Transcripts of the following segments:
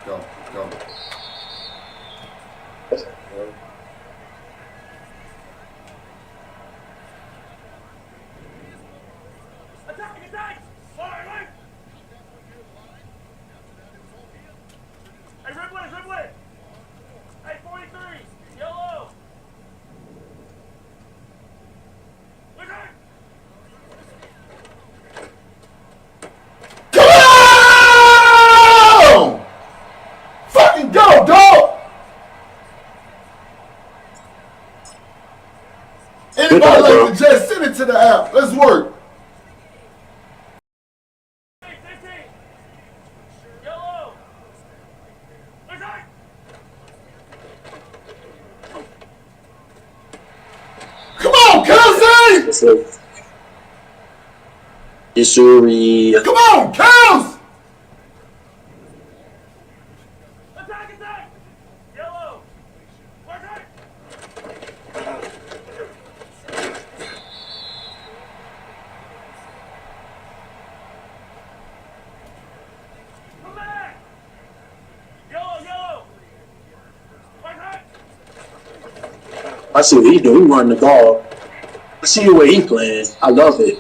Go, go. Attack! Attack! Fire, right! Hey, Ripley! Ripley! Hey, 43! Yellow! Attack! Come on! Fucking go, dog! Anybody like to just send it to the app. Let's work. Hey, 15! Yellow! Attack! Come on, Kelsey! Missouri. Come on, Kels! Attack! Attack! Yellow! Attack! Come back! Yellow! Yellow! Attack! I see what he doing. He running the ball. I see the way he playing. I love it.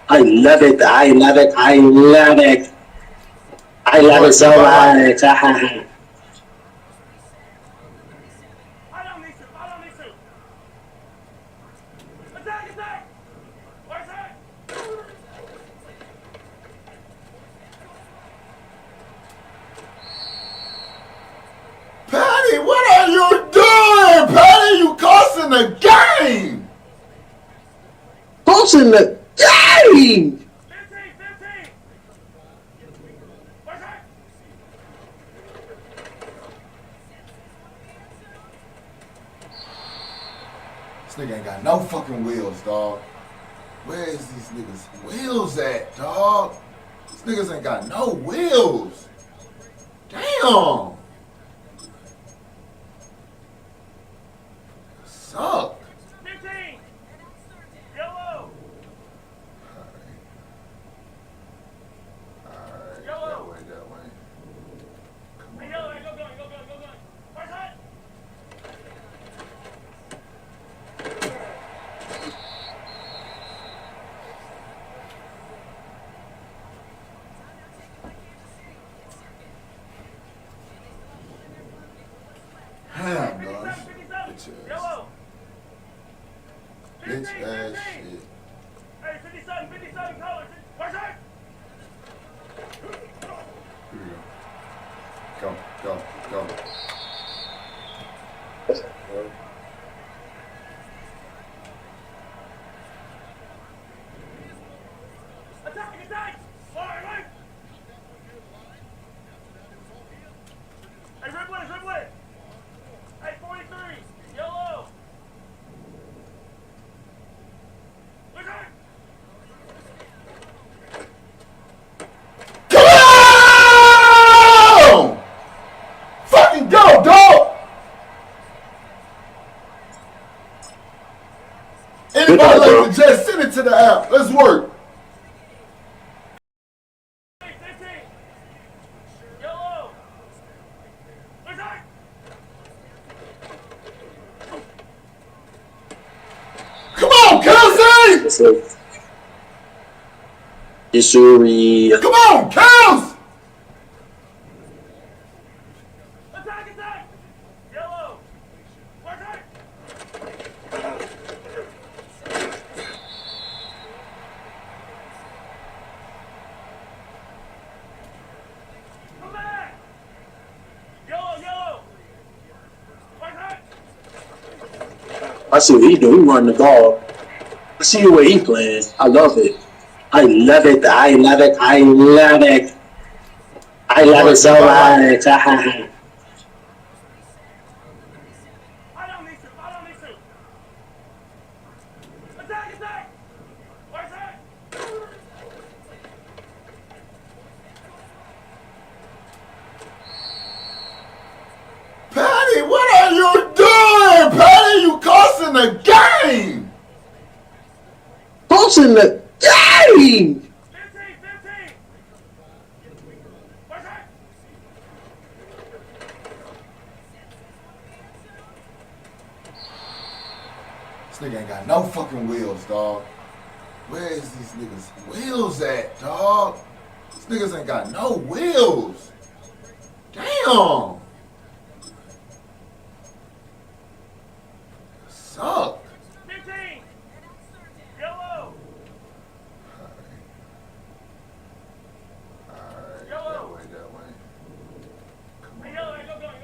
I love it. I love it. I love it. I love it so much. I don't need to. I don't need to. Attack! Attack! Attack! Patty, what are you doing? Patty, you costing the game! Close in the game. 15! 15! Attack! This nigga ain't got no fucking wheels, dog. Where is these niggas' wheels at, dog? These niggas ain't got no wheels. Damn. Suck. 15! Yellow! Alright, Yellow. that way. Come Hey, on. yellow! Hey, go going! Go going! Go going! Attack! Damn, 57! dog. 57! Bitch ass. Yellow! Bitch 15! ass 15! shit. Hey, 57! 57 colors! Attack! Here we go. Go, go, go. Attack! Attack! Fire, right! Hey, Ripley! Ripley! Hey, 43! Yellow! Attack! Come on! Fucking go, dog! Anybody like to just send it to the app. Let's work. 15! Yellow! Attack! Come on, Kelsey! Missouri. Come on, Kels! Attack! Attack! Yellow! Attack! Come back! Yellow! Yellow! Attack! I see what he doing. He running the ball. I see the way he playing. I love it. I love it. I love it. I love it. I love it so much. I don't need to. I don't need to. Attack! Attack! Attack! Patty, what are you doing? Patty, you costing the game! Close in the game. 15! 15! Attack! nigga ain't got no fucking wheels, dog. Where is these niggas' wheels at, dog? These niggas ain't got no wheels. Damn. Suck. 15. Yellow. Alright, Yellow. that way. Come Hey, on. yellow, go gun.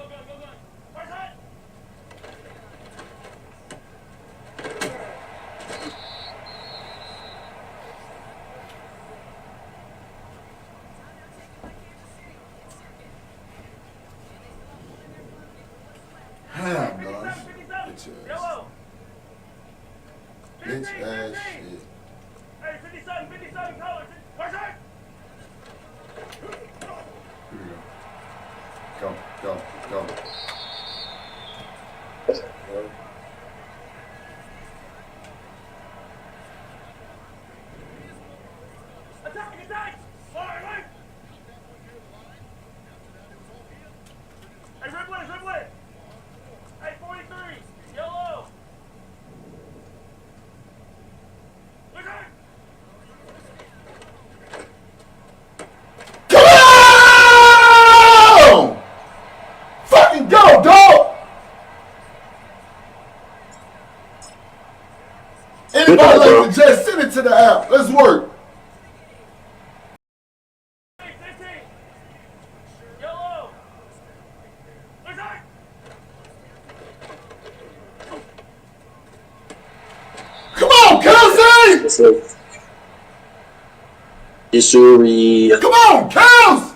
First hit. Damn, 57, dog. 57. Bitch ass. Yellow. Bitch 15, ass 15. shit. Hey, 57 colors. First hit. Here we go. Go. Attack. All right. Hey, Ripley. Hey, 43. Yellow. Look out. Come on! Fucking go, dog! Anybody like to just send it to the app. Let's work. 15. Yellow. Look out. Come on, Kelsey! Missouri. Come on, Kels!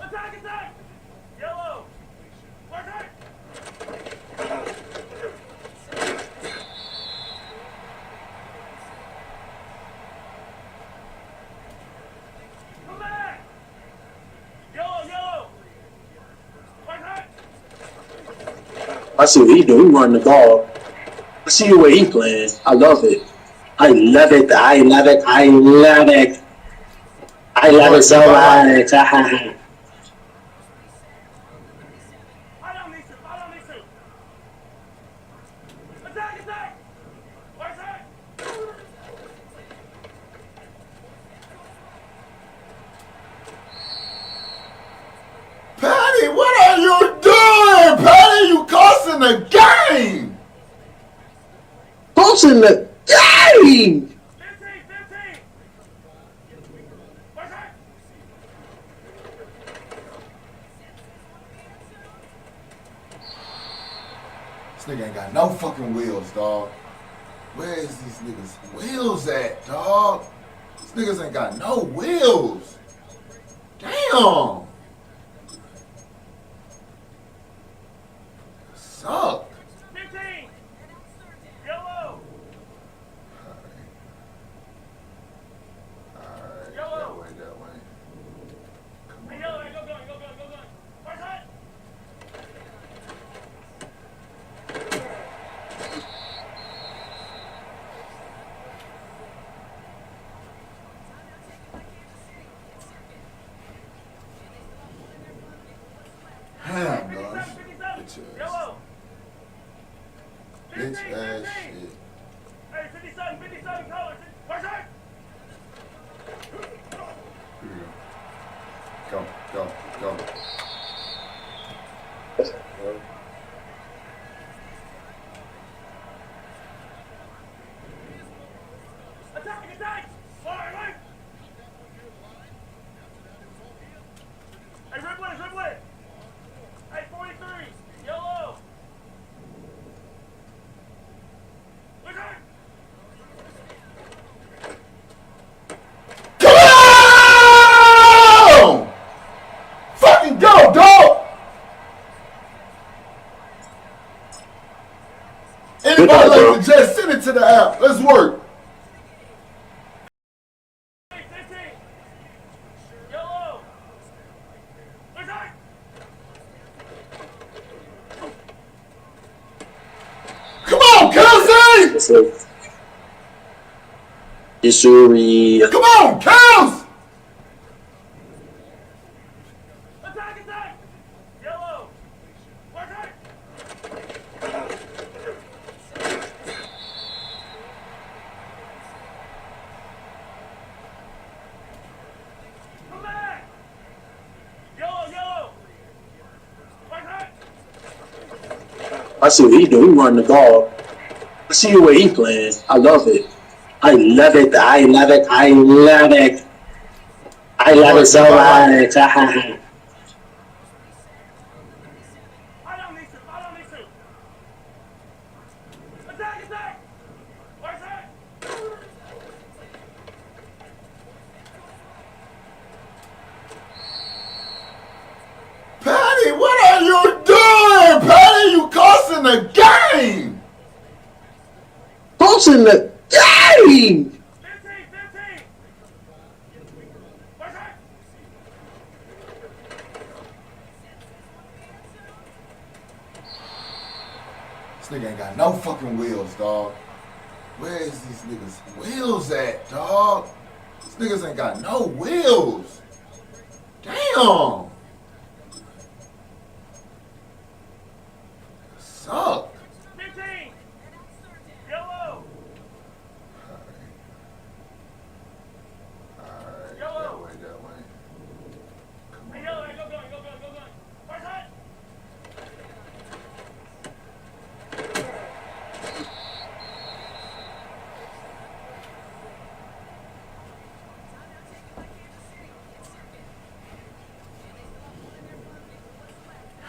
Attack. Yellow. First hit. Come back. Yellow. First hit. I see what he doing. He running the ball. I see the way he playing. I love it. I love it so much. I don't need to. Attack. First hit. Patty, what are you doing? Patty, you costing the game! Close in the game. 15. First hit. This nigga ain't got no fucking wheels, dog. Where is these niggas' wheels at, dog? These niggas ain't got no wheels. Damn. Suck. 15. Yellow. Alright, Yellow. that way. Come Hey, on. yellow, go gun. First hit. Damn, dog. 57. Bitch ass. Yellow. Bitch 15. ass shit. Hey, 57 colors. First hit. Here we go. Go. Attack. All right. Hey, Ripley. Hey, 43. Yellow. Look out. Come on! Fucking go, dog! Anybody like to just send it to the app. Let's work. 15. Yellow. Look out. Come on, Kelsey! Missouri. Come on, Kels! Attack. Yellow. First hit. I see what he do. He run the ball. I see the way he playing. I love it. I love it. I love it. I love it. I love it Boys, so step out right. much. I don't need to. I don't need to. Attack, attack. Where's that? Patty, what are you doing? Patty, you costing the game. Close in the game. 15, 15. Where's that? This nigga ain't got no fucking wheels, dog. Where is these niggas' wheels at, dog? These niggas ain't got no wheels. Damn. Suck. 15. Yellow. Alright, Yellow. that way. Come Hey, on. yellow. Hey, go going, go going, go going. Where's that?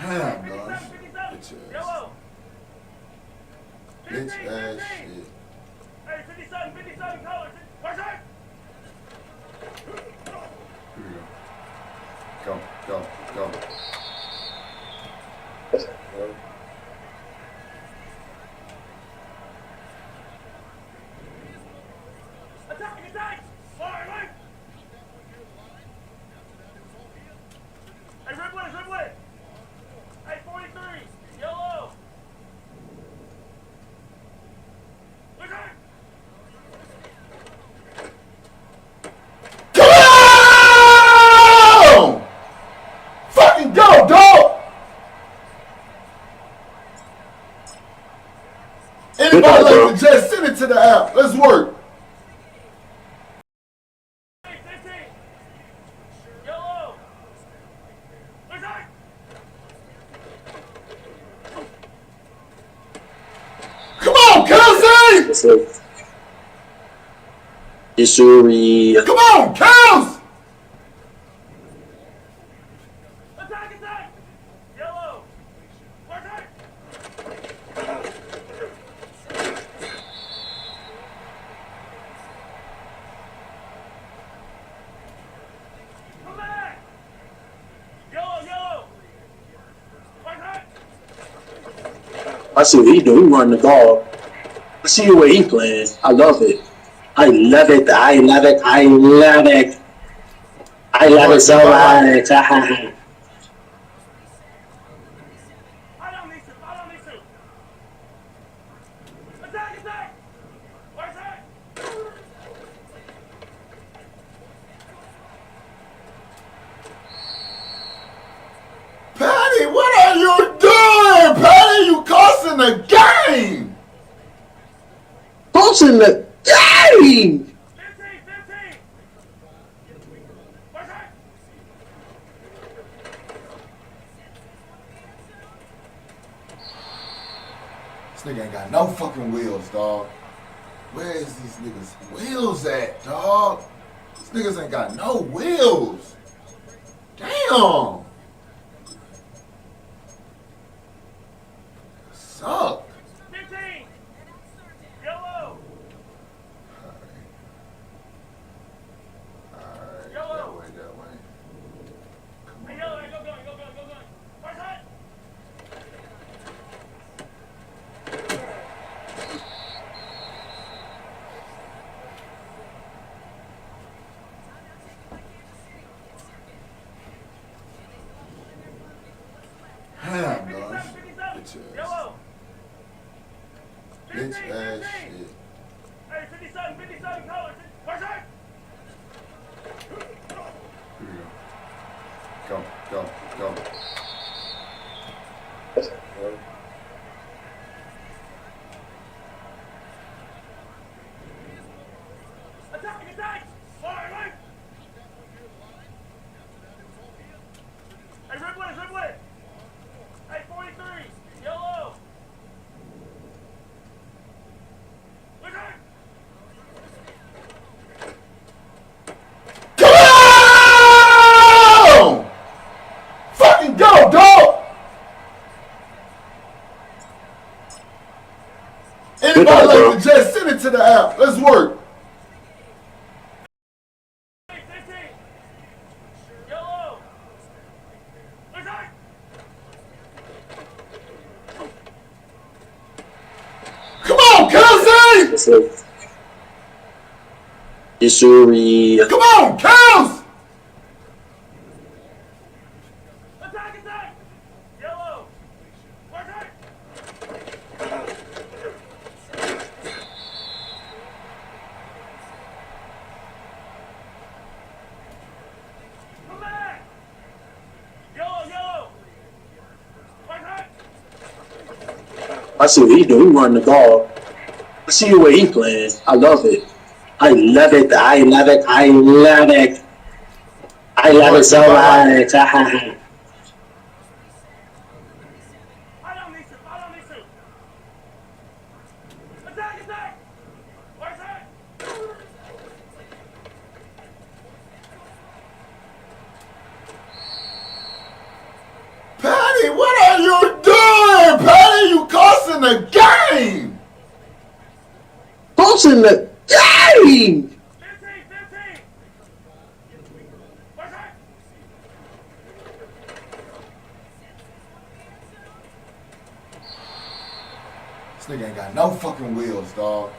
Damn, 57, dog. 57. Bitch ass. Yellow. 15, Bitch ass 15. shit. Hey, 57, 57 colors. Where's that? Here we go. Go, go, go. Attack, attack. Fire, right. Hey, Ripley, Ripley. Hey, 43. Yellow. Where's that? Come on! Fucking go, dog! Anybody like to just send it to the app. Let's work. 15. Yellow. Where's that? Come on, Kelsey! That's it. Isuri. Come on, Kels! Attack, attack. Yellow. Where's that? Come back. Yellow, yellow. Where's that? I see what he do. He run the ball. I see the way he playing. I love it. I love it. I love it. I love it. I love it so much. I don't need to. I don't need to. Attack, attack. Where's that? Patty, what are you doing? Patty, you costing the game. Close in the game. 15, 15. Where's that? This nigga ain't got no fucking wheels, dog. Where is these niggas' wheels at, dog? These niggas ain't got no wheels. Damn. Suck. 15. Yellow. Alright, Yellow. that way. Come Hey, on. yellow. Hey, go going, go going, go going. Where's that? Damn, 57, dog. 57. Bitch ass. Yellow. 15, Bitch ass 15. shit. Hey, 57, 57 colors. Where's that? Here we go. Go, go, go. Attack, attack. Fire, right. Hey, Ripley, Ripley. Hey, 43. Yellow. Missouri. Come on, Kels! Attack, attack! Yellow! Attack! Come back! Yellow, yellow! Attack! I see what he doing. He running the ball. I see the way he playing. I love it. I love it. I love it. I love it. I love it so much. I don't need to, I don't need to! Attack, attack! Attack! Patty, what are you doing? Patty, you costing the game! Closing the game. 15, 15! Attack! This nigga ain't got no fucking wheels, dog.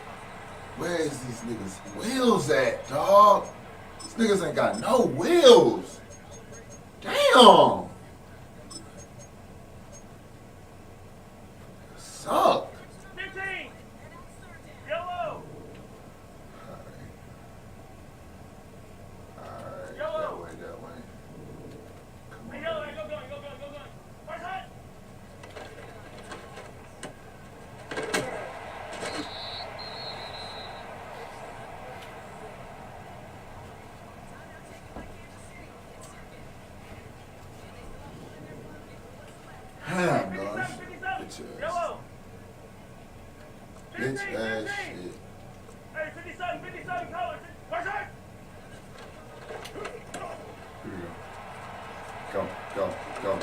Where is these niggas' wheels at, dog? These niggas ain't got no wheels. Damn. Suck. 15! Yellow! Alright, Yellow. that way. Come Hey, on. yellow, hey, go going, go going, go going! Attack! Damn, 57, dog. 57! Bitch ass. Yellow! 15, Bitch ass 15! shit. Hey, 57, 57 colors! Attack! Here we go. Go, go, go.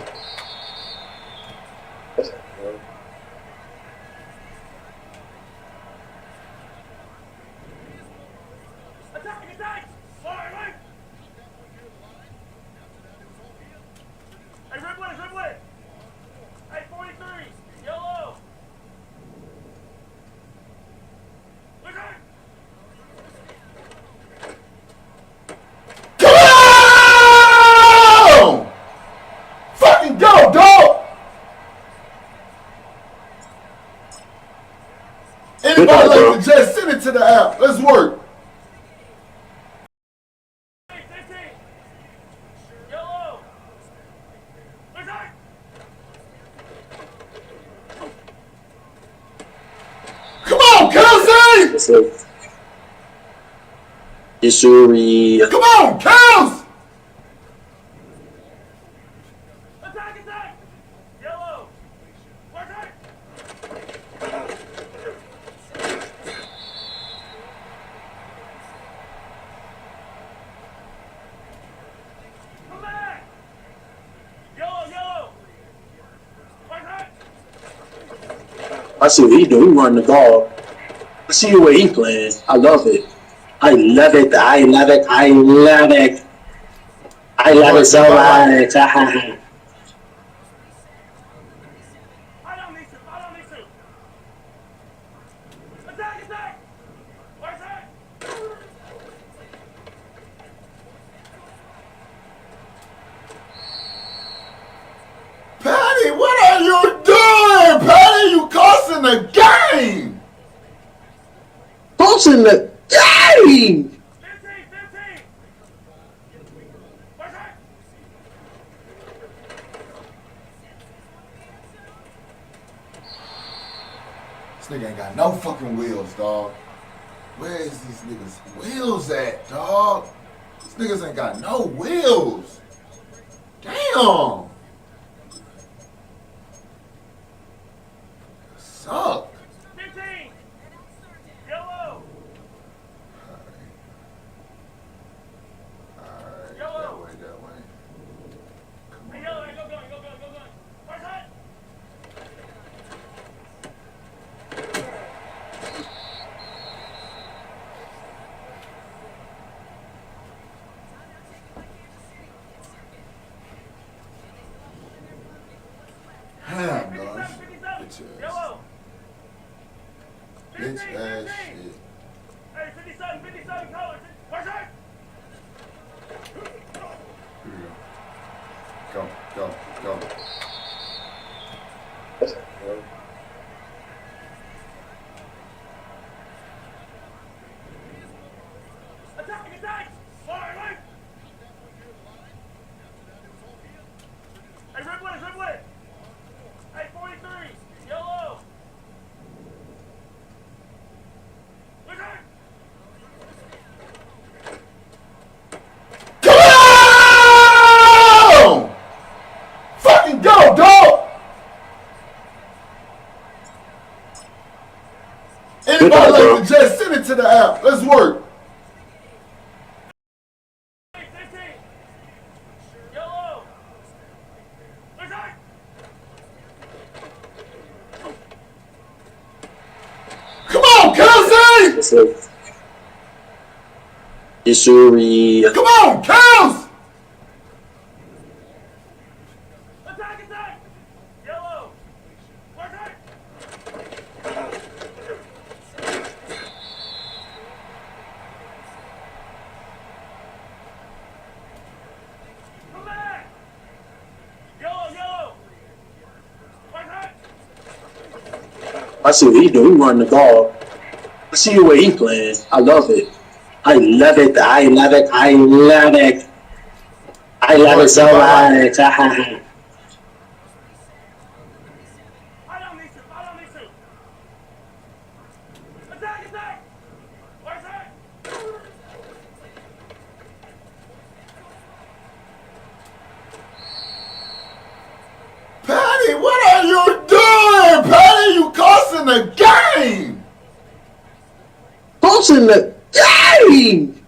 Attack, attack! Alright, right! Hey, Ripley, Ripley! Hey, 43! Yellow! Attack! Come on! Fucking go, dog! Anybody like to just send it to the app. Let's work. 15! Yellow! Attack! Come on, Kelsey! Missouri. Come on, Kels! Attack, attack! Yellow! Attack! Come back! Yellow, yellow! Attack! I see what he doing. He running the ball. I see the way he playing. I love it. I love it. I love it. I love it. I love it so much. I don't need to, I don't need to! Attack, attack! Attack! Patty, what are you doing? Patty, you costing the game! Closing the game. 15, 15! Attack! This nigga ain't got no fucking wheels, dog. Where is these niggas' wheels at, dog? These niggas ain't got no wheels. Damn. Suck. 15! Yellow! Alright, Yellow. that way. Come Hey, on. yellow, hey, go going, go going, go going! Attack! Damn, 57, dog. 57! Bitch ass. Yellow! Bitch 15, ass 15! shit. the app. Let's work. 15. Yellow. Attack. Come on, Kelsey! Yes, sir. Yes, sir. Come on, Kels! Attack, attack. Yellow. Attack. Come back. Yellow, yellow. Attack. I see what he doing. He running the ball. I see the way he playing. I love it. I love it. I love it. I love it. I love it so much. I don't need to. I don't need to. Attack, attack. Attack. Patty, what are you doing? Patty, you costing the game. Closing the game. 15.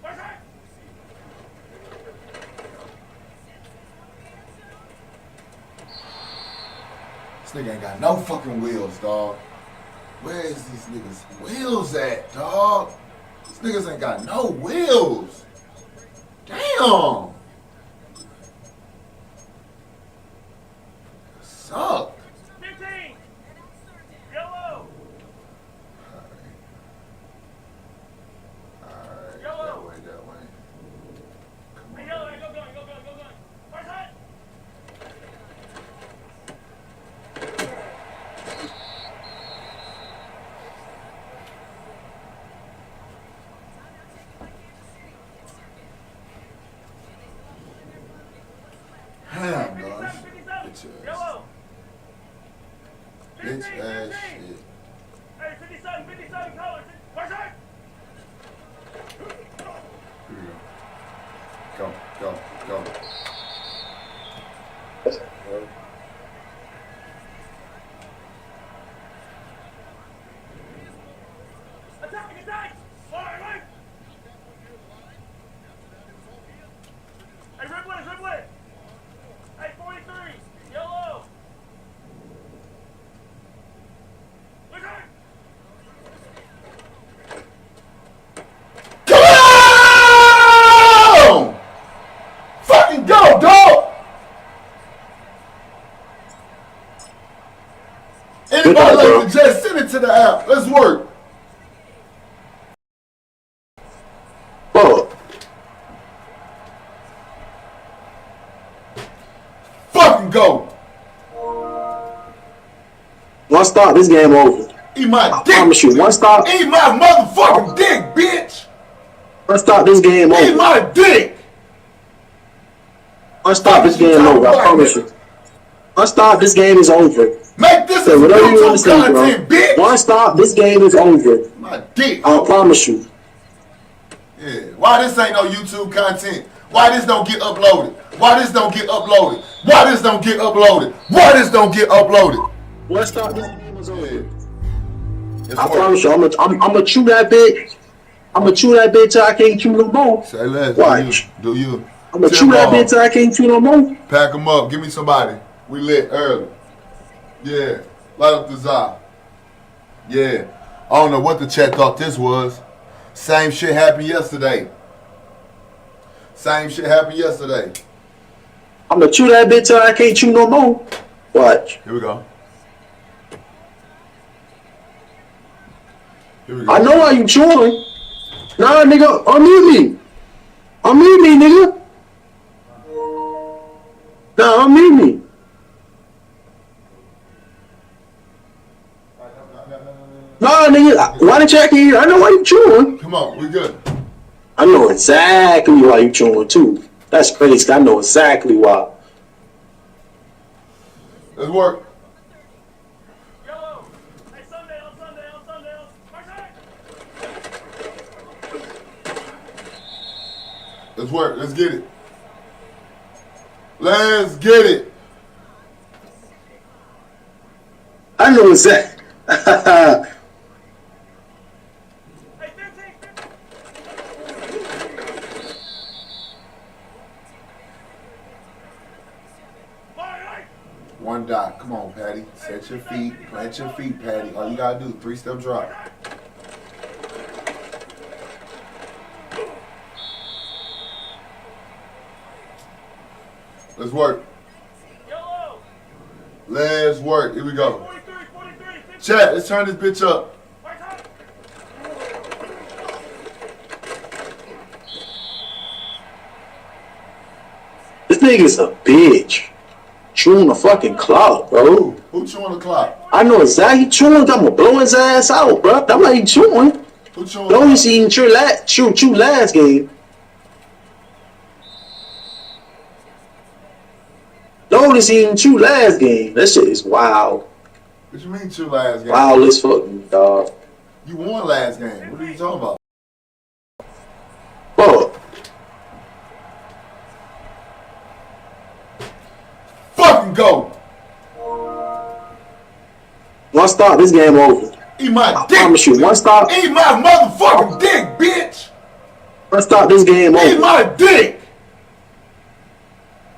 Attack. This nigga ain't got no fucking wheels, dog. Where is these niggas' wheels at, dog? These niggas ain't got no wheels. Damn. Suck. 15. Yellow. Alright, Yellow. that way. Come Hey, yellow, go, go. Attack. Damn, dog. 57. Bitch ass. Yellow. Bitch 15, ass 15. shit. Hey, 57 colors. Attack. Here we go. Go. Attack. All right. Hey, Ripley. Hey, 43. Yellow. Attack. Come on! Fucking go, dog! Anybody like to just send it to the app. Let's work. Oh, Fucking go. one stop, this game over. Eat my I dick. promise you, one stop, Eat my motherfucking dick, bitch. one stop, this game Eat over. my dick. One stop, this game over. I promise you. One stop, this game is over. Make this So as whatever you want to YouTube say, content, bro. bitch. One stop, this game is over. My dick. I promise you. Yeah. Why this ain't no YouTube content? Why this don't get uploaded? Why this don't get uploaded? Why this don't get uploaded? Why this don't get uploaded? One stop, this game is over. It's I work. promise you, I'm gonna chew that bitch. I'm gonna chew that bitch till I can't chew no more. Say less. Watch. Do you? I'm gonna chew that bitch till I can't chew no more. Pack them up. Give me somebody. We lit early. Yeah. Light up the Zah. Yeah. I don't know what the chat thought this was. Same shit happened yesterday. I'm gonna chew that bitch till I can't chew no more. Watch. Here we go. I know why you chewing. Nah, nigga, unmute me. Unmute me, nigga. Nah, unmute me. Nah, nigga, why the check here? I know why you chewing. Come on, we good. I know exactly why you chewing too. That's crazy. I know exactly why. Let's work. Yellow. Hey, Sunday. Attack. Let's work. Let's get it. Let's get it. I know exactly. Hey, 15. Fire, One dot. Come on, Patty. Set your feet. Plant your feet, Patty. All you gotta do, 3-step drop. Let's work. Yellow. Let's work. Here we go. 43, 43. 15. Chat, let's turn this bitch up. Right side. This nigga's a bitch. Chewing the fucking clock, bro. Who chewing the clock? I know exactly he chewing. I'm gonna blow his ass out, bro. I'm not even chewing. Who chewing Don't the you see him chew last game? Don't see him chew last game. That shit is wild. What you mean chew last game? Wild as fucking dog. You won last game. What are you talking about? Fuck. Fucking go. One stop, this game over. Eat my I dick. promise you, one stop. Eat my motherfucking dick, bitch. One stop, this game Eat over. my dick.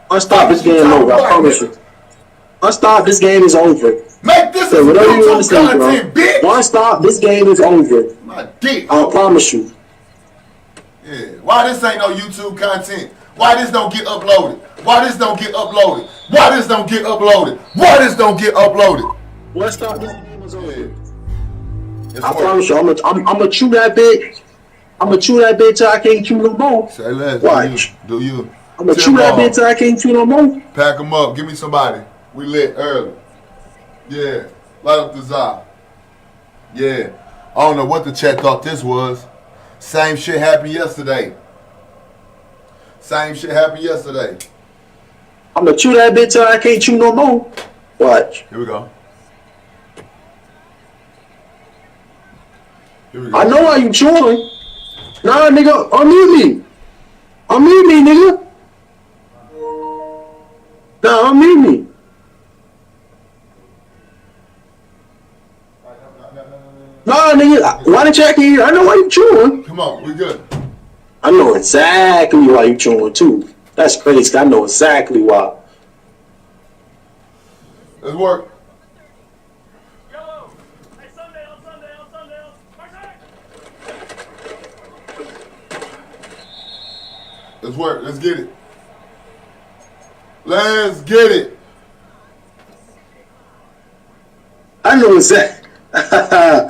One stop, this game over. I promise you. One stop, this game is over. Make this So a whatever you YouTube understand, content, bro. bitch. One stop, this game is over. My dick. I promise you. Yeah. Why this ain't no YouTube content? Why this don't get uploaded? Why this don't get uploaded? Why this don't get uploaded? Why this don't get uploaded? One stop, this game is over. It's I work. promise you, I'm gonna chew that bitch. I'm gonna chew that bitch till I can't chew no more. Say less. Watch. Do you? I'm gonna chew that bitch till I can't chew no more. Pack them up. Give me somebody. We lit early. Yeah. Light up the Zah. Yeah. I don't know what the chat thought this was. Same shit happened yesterday. Same shit happened yesterday. I'm gonna chew that bitch till I can't chew no more. Watch. Here we go. Here we go. I know why you chewing. Nah, nigga, unmute me. Unmute me, nigga. Nah, unmute me. Nah, nigga, why the check here? I know why you chewing. Come on, we good. I know exactly why you chewing too. That's crazy. I know exactly why. Let's work. Yellow. Hey, Sunday. Right side. Let's work. Let's get it. Let's get it. I know exactly. Hey,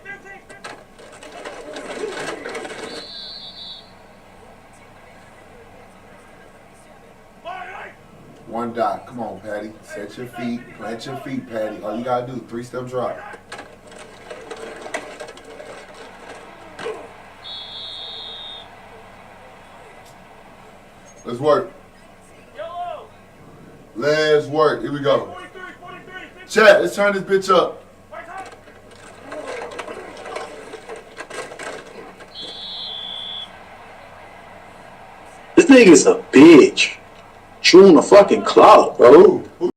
15. Fire. One dot. Come on, Patty. Set your feet. Plant your feet, Patty. All you gotta do, 3-step drop. Let's work. Yellow. Let's work. Here we go. 43, 43. 15. Chat, let's turn this bitch up. Right side. This nigga's a bitch. Chewing the fucking clock, bro. Who